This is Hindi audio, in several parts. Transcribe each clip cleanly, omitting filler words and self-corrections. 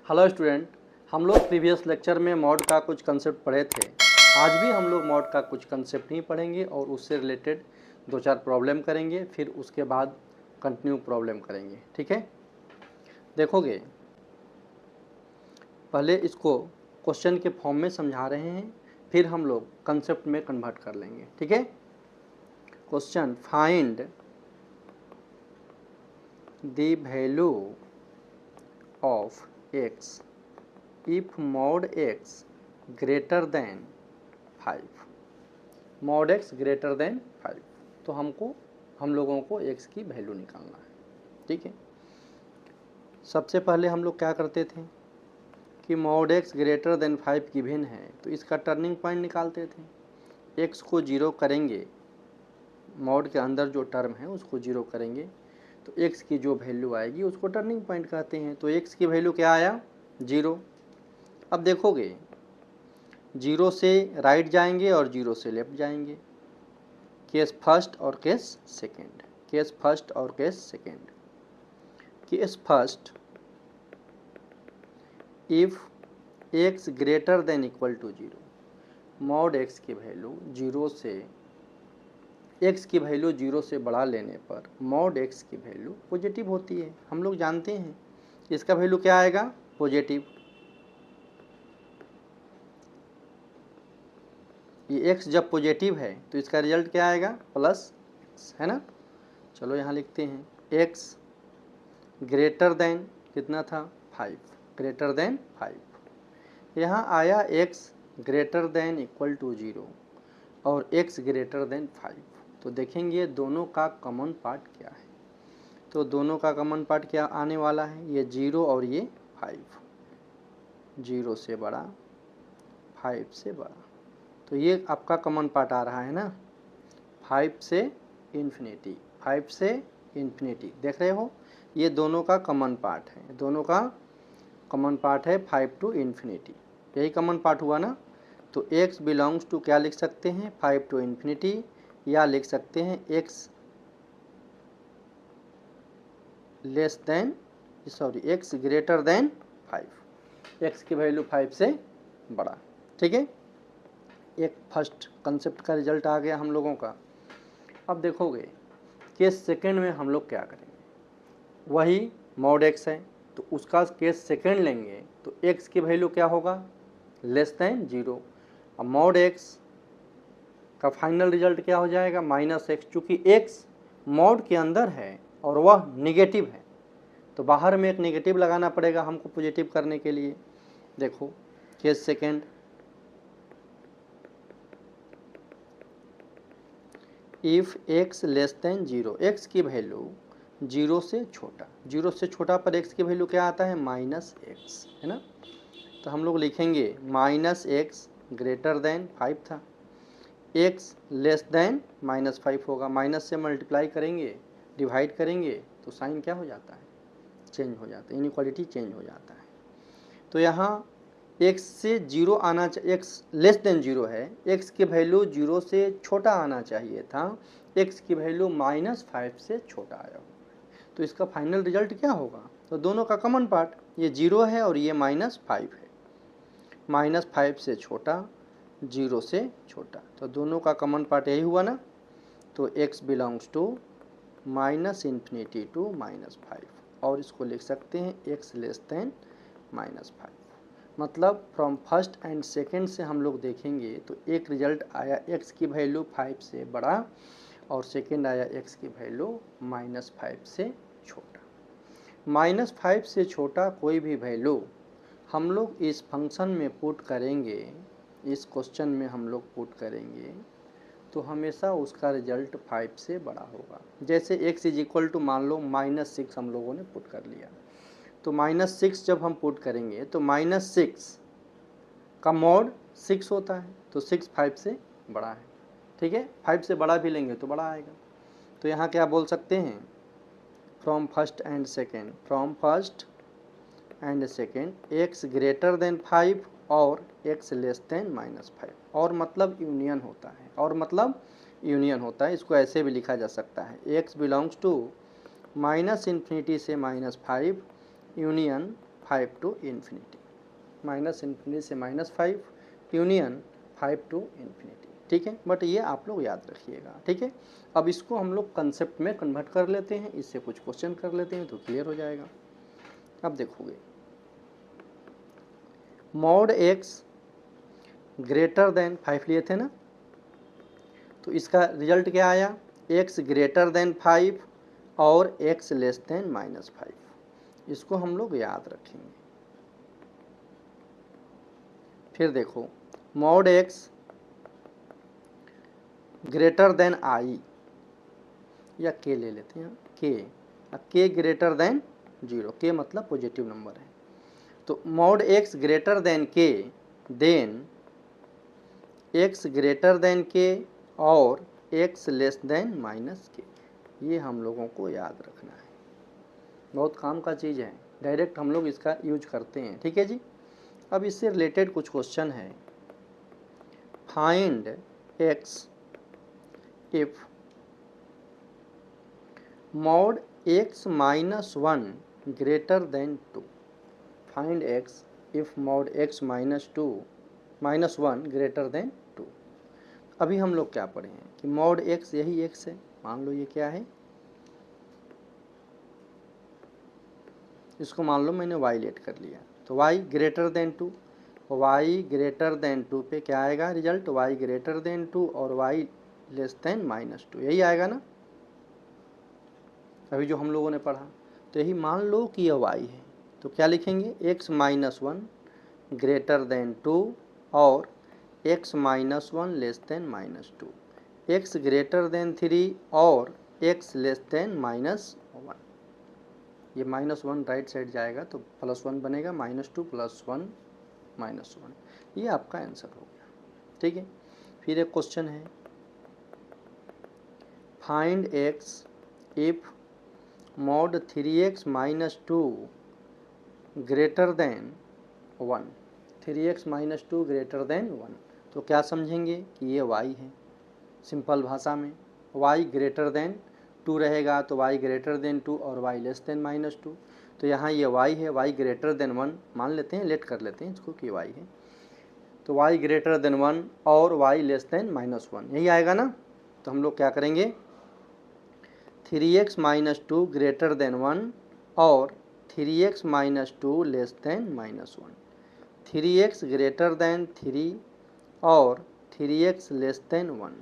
हेलो स्टूडेंट, हम लोग प्रीवियस लेक्चर में मॉड का कुछ कंसेप्ट पढ़े थे। आज भी हम लोग मॉड का कुछ कंसेप्ट ही पढ़ेंगे और उससे रिलेटेड 2-4 प्रॉब्लम करेंगे, फिर उसके बाद कंटिन्यू प्रॉब्लम करेंगे। ठीक है, देखोगे पहले इसको क्वेश्चन के फॉर्म में समझा रहे हैं, फिर हम लोग कंसेप्ट में कन्वर्ट कर लेंगे। ठीक है, question find the value of x if mod x greater than 5, mod x greater than 5। तो हम लोगों को x की वैल्यू निकालना है। ठीक है, सबसे पहले हम लोग क्या करते थे कि mod x greater than 5 given है तो इसका टर्निंग पॉइंट निकालते थे। x को 0 करेंगे, मॉड के अंदर जो टर्म है उसको 0 करेंगे तो x की जो वैल्यू आएगी उसको टर्निंग पॉइंट कहते हैं। तो x की वैल्यू क्या आया? 0। अब देखोगे 0 से राइट जाएंगे और 0 से लेफ्ट जाएंगे, केस फर्स्ट और केस सेकेंड। केस फर्स्ट और case second. Case first, if x greater than equal to 0, mod x की वैल्यू 0 से x की वैल्यू 0 से बढ़ा लेने पर मॉड x की वैल्यू पॉजिटिव होती है। हम लोग जानते हैं इसका वैल्यू क्या आएगा? पॉजिटिव। ये x जब पॉजिटिव है तो इसका रिजल्ट क्या आएगा? प्लस x, है ना। चलो यहाँ लिखते हैं x ग्रेटर देन कितना था? 5, ग्रेटर देन 5। यहाँ आया x greater than equal to 0 और x ग्रेटर देन 5। तो देखेंगे दोनों का कॉमन पार्ट क्या है। तो दोनों का कॉमन पार्ट क्या आने वाला है? ये 0 और ये 5। 0 से बड़ा, 5 से बड़ा, तो ये आपका कॉमन पार्ट आ रहा है ना। 5 से इन्फिनिटी, 5 से इन्फिनिटी, देख रहे हो, ये दोनों का कॉमन पार्ट है। दोनों का कॉमन पार्ट है 5 टू इन्फिनिटी, यही कॉमन पार्ट हुआ ना। तो x बिलोंग्स टू क्या लिख सकते हैं? 5 टू इन्फिनिटी, या लिख सकते हैं x less then, sorry x greater then 5। x की वैल्यू 5 से बड़ा। ठीक है, एक फर्स्ट कंसेप्ट का रिजल्ट आ गया हम लोगों का। अब देखोगे केस सेकंड में हम लोग क्या करेंगे, वही मॉड x है तो उसका केस सेकंड लेंगे तो x की वैल्यू क्या होगा? Less than 0। अब मॉड x का फाइनल रिजल्ट क्या हो जाएगा? Minus x। चूँकि x मॉड के अंदर है और वह निगेटिव है तो बाहर में एक निगेटिव लगाना पड़ेगा हमको पॉजिटिव करने के लिए। देखो case second, if x less than 0, x की वैल्यू 0 से छोटा, 0 से छोटा पर x की वैल्यू क्या आता है? माइनस x, है ना। तो हम लोग लिखेंगे माइनस x ग्रेटर देन 5 था, x लेस देन माइनस 5 होगा। माइनस से मल्टीप्लाई करेंगे, डिवाइड करेंगे तो साइन क्या हो जाता है? चेंज हो जाता है, इनइक्वालिटी चेंज हो जाता है। तो यहाँ x से 0 आना चाहिए, x लेस देन 0 है, x की वैल्यू 0 से छोटा आना चाहिए था, x की वैल्यू माइनस 5 से छोटा आया। तो इसका फाइनल रिजल्ट क्या होगा? तो दोनों का कॉमन पार्ट, ये 0 है और ये माइनस 5 है। माइनस 5 से छोटा, 0 से छोटा, तो दोनों का कॉमन पार्ट यही हुआ ना। तो x belongs to minus infinity to minus 5, और इसको लिख सकते हैं x लेस देन माइनस 5। मतलब फ्रॉम फर्स्ट एंड सेकेंड से हम लोग देखेंगे तो एक रिजल्ट आया x की वैल्यू 5 से बड़ा और सेकेंड आया x की वैल्यू माइनस 5 से छोटा। माइनस 5 से छोटा कोई भी वैल्यू हम लोग इस फंक्शन में पुट करेंगे, इस क्वेश्चन में हम लोग पुट करेंगे तो हमेशा उसका रिजल्ट 5 से बड़ा होगा। जैसे x इज इक्वल टू मान लो माइनस 6 हम लोगों ने पुट कर लिया, तो माइनस 6 जब हम पुट करेंगे तो माइनस 6 का मॉड 6 होता है, तो 6 5 से बड़ा है। ठीक है, 5 से बड़ा भी लेंगे तो बड़ा आएगा। तो यहाँ क्या बोल सकते हैं? From first and second, from first and second x greater then 5 और x लेस देन माइनस 5। और मतलब यूनियन होता है, और मतलब यूनियन होता है। इसको ऐसे भी लिखा जा सकता है x belongs to minus infinity से minus 5 union 5 to infinity, minus infinity से -5 यूनियन 5 टू इन्फिनिटी, ठीक है। बट ये आप लोग याद रखिएगा, ठीक है। अब इसको हम लोग कंसेप्ट में कन्वर्ट कर लेते हैं, इससे कुछ क्वेश्चन कर लेते हैं तो क्लियर हो जाएगा। अब देखोगे मॉड एक्स ग्रेटर देन 5 लिए थे ना, तो इसका रिजल्ट क्या आया, x ग्रेटर देन 5 और x लेस देन -5, इसको हम लोग याद रखेंगे। फिर देखो mod x greater than i, या k ले लेते हैं, k ग्रेटर देन 0, k मतलब पॉजिटिव नंबर है, तो mod x greater than k, then x greater than k और x लेस देन -k, ये हम लोगों को याद रखना है, बहुत काम का चीज़ है, डायरेक्ट हम लोग इसका यूज करते हैं, ठीक है जी। अब इससे रिलेटेड कुछ क्वेश्चन है, find x if mod x -1 greater than 2, find x if mod x -1 greater than 2। अभी हम लोग क्या पढ़े हैं कि मॉड x यही x है, मान लो ये क्या है, इसको मान लो मैंने y लेट कर लिया, तो y greater than 2, y greater than 2 पे क्या आएगा रिजल्ट, y ग्रेटर देन 2 और y लेस देन -2, यही आएगा ना अभी जो हम लोगों ने पढ़ा। तो यही मान लो कि यह y है, तो क्या लिखेंगे, x -1 ग्रेटर देन 2 और x -1 less than -2, x greater then 3 और x लेस देन -1, ये -1 राइट साइड जाएगा तो +1 बनेगा, -2 +1 -1, ये आपका आंसर हो गया, ठीक है। फिर एक क्वेश्चन है, find x if mod 3x -2 greater than 1, 3x -2 greater than 1, तो क्या समझेंगे कि ये y है, सिंपल भाषा में y ग्रेटर देन 2 रहेगा तो y ग्रेटर देन 2 और y लेस देन -2, तो यहाँ ये y है, y ग्रेटर देन 1 मान लेते हैं, लेट कर लेते हैं इसको कि y है, तो y ग्रेटर देन 1 और y लेस देन -1, यही आएगा ना। तो हम लोग क्या करेंगे, 3x -2 ग्रेटर देन 1 और 3x -2 less than -1, 3x greater than 3 और 3x less than 1,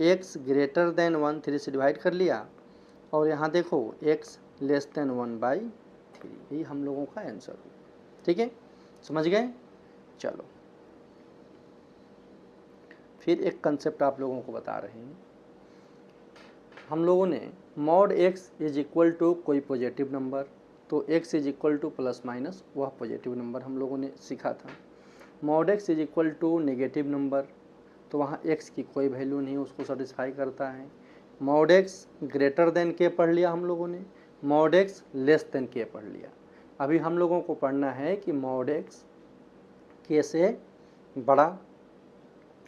x greater then 1 3 से डिवाइड कर लिया, और यहाँ देखो x लेस देन 1/3, यही हम लोगों का आंसर हो, ठीक है, समझ गए। चलो फिर एक कंसेप्ट आप लोगों को बता रहे हैं, हम लोगों ने mod x is equal to कोई पॉजिटिव नंबर, तो x is equal to plus minus वह पॉजिटिव नंबर हम लोगों ने सीखा था। Mod x is equal to negative number, तो वहाँ x की कोई वैल्यू नहीं उसको सेटिस्फाई करता है। Mod x greater than k पढ़ लिया हम लोगों ने, mod x less than k पढ़ लिया। अभी हम लोगों को पढ़ना है कि मॉड x k से बड़ा,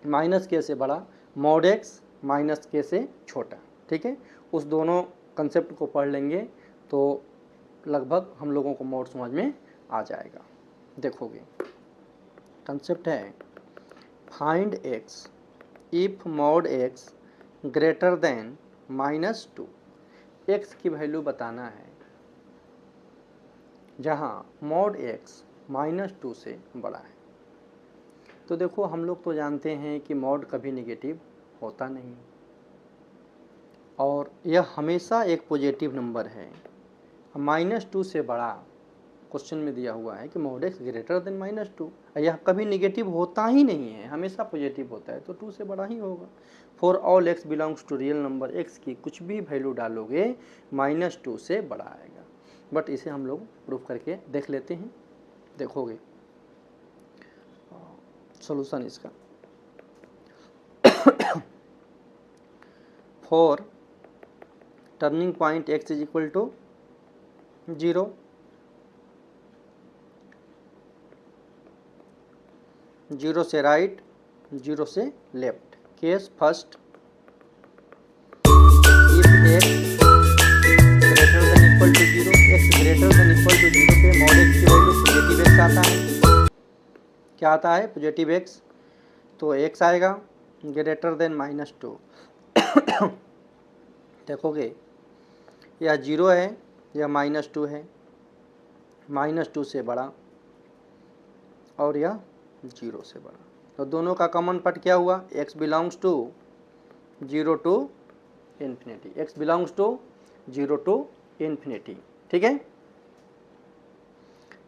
माइनस k से बड़ा, मॉड x माइनस k से छोटा, ठीक है। उस दोनों कंसेप्ट को पढ़ लेंगे तो लगभग हम लोगों को मॉड समझ में आ जाएगा। देखोगे कंसेप्ट है, find x if mod x greater than -2, x की वैल्यू बताना है जहाँ मॉड x -2 से बड़ा है। तो देखो हम लोग तो जानते हैं कि मॉड कभी नेगेटिव होता नहीं और यह हमेशा एक पॉजिटिव नंबर है। -2 से बड़ा क्वेश्चन में दिया हुआ है कि मॉड x ग्रेटर देन -2, यह कभी नेगेटिव होता ही नहीं है, हमेशा पॉजिटिव होता है, तो 2 से बड़ा ही होगा। For all x belongs to real number, x की कुछ भी वैल्यू डालोगे -2 से बड़ा आएगा। बट इसे हम लोग प्रूफ करके देख लेते हैं। देखोगे सॉल्यूशन इसका, for turning point x is equal to 0, 0 से राइट, 0 से left. Case first, if x greater than equal to 0, x greater than equal to 0 पे मॉड x की वैल्यू पॉजिटिव x आता है। क्या आता है? Positive x। तो x आएगा ग्रेटर देन -2। देखोगे यह 0 है, यह -2 है, -2 से बड़ा और यह 0 से बड़ा। तो दोनों का कॉमन पार्ट क्या हुआ? x belongs to 0 to infinity, x belongs to 0 to infinity. ठीक है।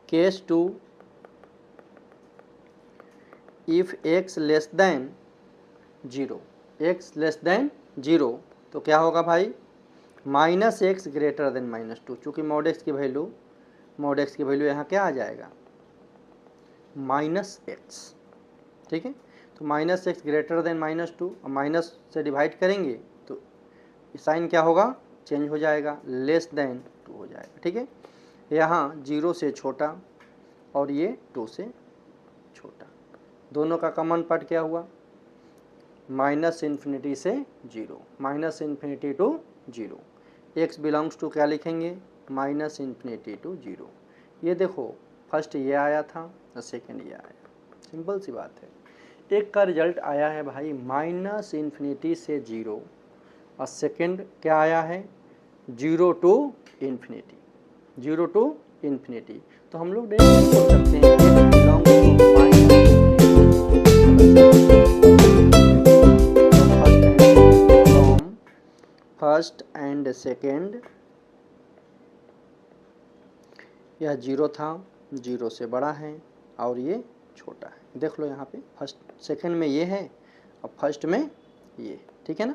Case 2, if x less than 0, x less than 0 तो क्या होगा भाई? -x greater than -2। चूँकि मॉड x की वैल्यू यहाँ क्या आ जाएगा? -x। ठीक है। तो -x ग्रेटर देन -2, और माइनस से डिवाइड करेंगे तो साइन क्या होगा? चेंज हो जाएगा, लेस देन 2 हो जाएगा। ठीक है। यहाँ 0 से छोटा और ये 2 से छोटा। दोनों का कॉमन पार्ट क्या हुआ? -∞ से 0, -∞ टू 0। x बिलोंग्स टू क्या लिखेंगे? -∞ टू 0। ये देखो, फर्स्ट ये आया था और सेकंड ये आया। सिंपल सी बात है। एक का रिजल्ट आया है भाई -∞ से 0 और सेकंड क्या आया है? 0 टू इन्फिनिटी, 0 टू इन्फिनिटी। तो हम लोग डायरेक्ट बोल सकते हैं x belongs to first and second. यह 0 था, 0 से बड़ा है और ये छोटा है। देख लो यहाँ पे फर्स्ट सेकेंड में ये है और फर्स्ट में ये। ठीक है ना।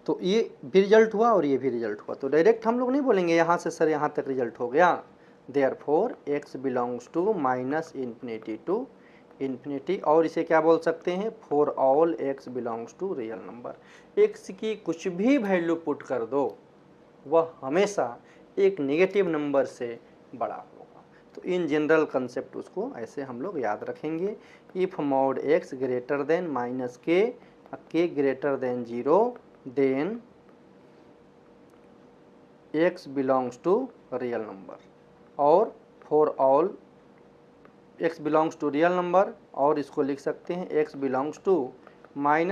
तो ये भी रिजल्ट हुआ और ये भी रिजल्ट हुआ। तो डायरेक्ट हम लोग नहीं बोलेंगे यहाँ से सर यहाँ तक रिजल्ट हो गया। Therefore x belongs to -∞ to infinity. और इसे क्या बोल सकते हैं? For all x belongs to real number. x की कुछ भी वैल्यू पुट कर दो, वह हमेशा एक नेगेटिव नंबर से बड़ा होगा। तो इन जनरल कंसेप्ट उसको ऐसे हम लोग याद रखेंगे। If mod x greater than -k greater than 0 then x belongs to real number. और for all x belongs to real number, और इसको लिख सकते हैं x belongs to -∞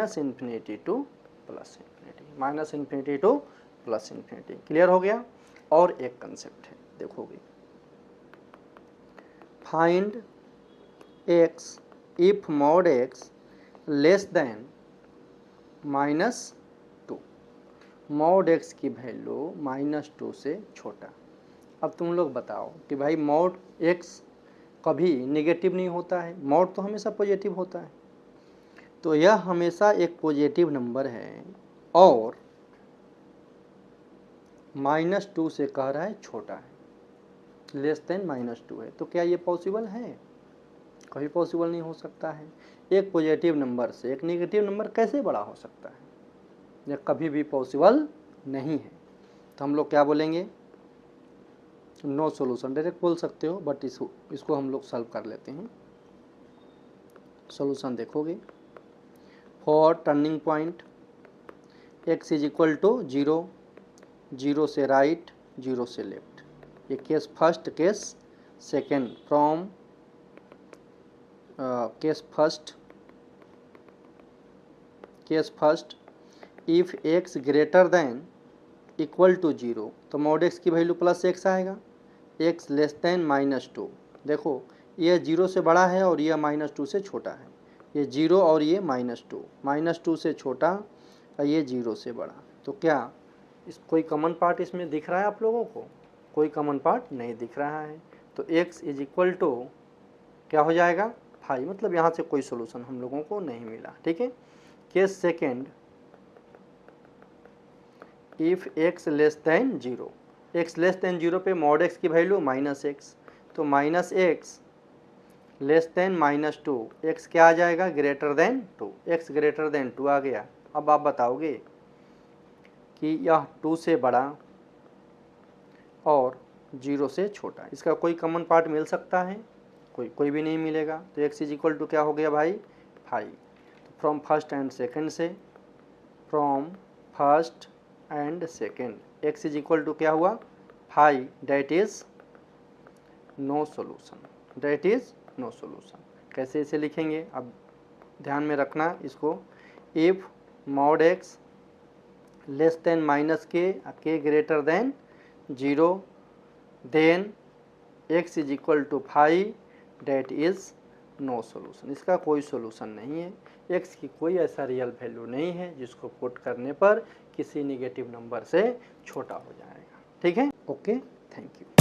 to +∞, -∞ to +∞। Clear हो गया। और एक कंसेप्ट है, देखोगे, find x if mod x less than -2। Mod x की वैल्यू -2 से छोटा। अब तुम लोग बताओ कि भाई मॉड x कभी नेगेटिव नहीं होता है, मॉड तो हमेशा पॉजिटिव होता है। तो यह हमेशा एक पॉजिटिव नंबर है और -2 से कह रहा है छोटा है, लेस देन -2 है। तो क्या ये पॉसिबल है? कभी पॉसिबल नहीं हो सकता है। एक पॉजिटिव नंबर से एक नेगेटिव नंबर कैसे बड़ा हो सकता है? यह कभी भी पॉसिबल नहीं है। तो हम लोग क्या बोलेंगे? नो सॉल्यूशन डायरेक्ट बोल सकते हो, बट इसको हम लोग सॉल्व कर लेते हैं। सॉल्यूशन देखोगे, for turning point x is equal to 0, 0 से राइट, 0 से लेफ्ट। ये case first, case second. From case first if x greater than equal to 0 तो मॉड x की वैल्यू +x आएगा। x less than -2। देखो ये 0 से बड़ा है और यह -2 से छोटा है। ये 0 और ये -2 से छोटा और ये 0 से बड़ा। तो क्या कोई कॉमन पार्ट इसमें दिख रहा है आप लोगों को? कोई कॉमन पार्ट नहीं दिख रहा है। तो x इज इक्वल टू क्या हो जाएगा? 5। मतलब यहाँ से कोई सोल्यूशन हम लोगों को नहीं मिला। ठीक है। Case second, if x less than 0, x less than 0 पे मॉड x की वैल्यू -x। तो -x लेस देन -2, x क्या आ जाएगा? Greater than 2। x greater than 2 आ गया। अब आप बताओगे कि यह 2 से बड़ा और 0 से छोटा, इसका कोई कॉमन पार्ट मिल सकता है? कोई भी नहीं मिलेगा। तो x इज इक्वल टू क्या हो गया भाई? 5। फ्रॉम फर्स्ट एंड सेकेंड से, from first and second x is equal to क्या हुआ? Phi that is no solution, that is no solution. कैसे इसे लिखेंगे, अब ध्यान में रखना इसको। If mod x less than minus k greater than 0 then x is equal to phi that is no solution. इसका कोई सोल्यूशन नहीं है, x की कोई ऐसा रियल वैल्यू नहीं है जिसको पुट करने पर किसी निगेटिव नंबर से छोटा हो जाएगा। ठीक है, ओके, थैंक यू।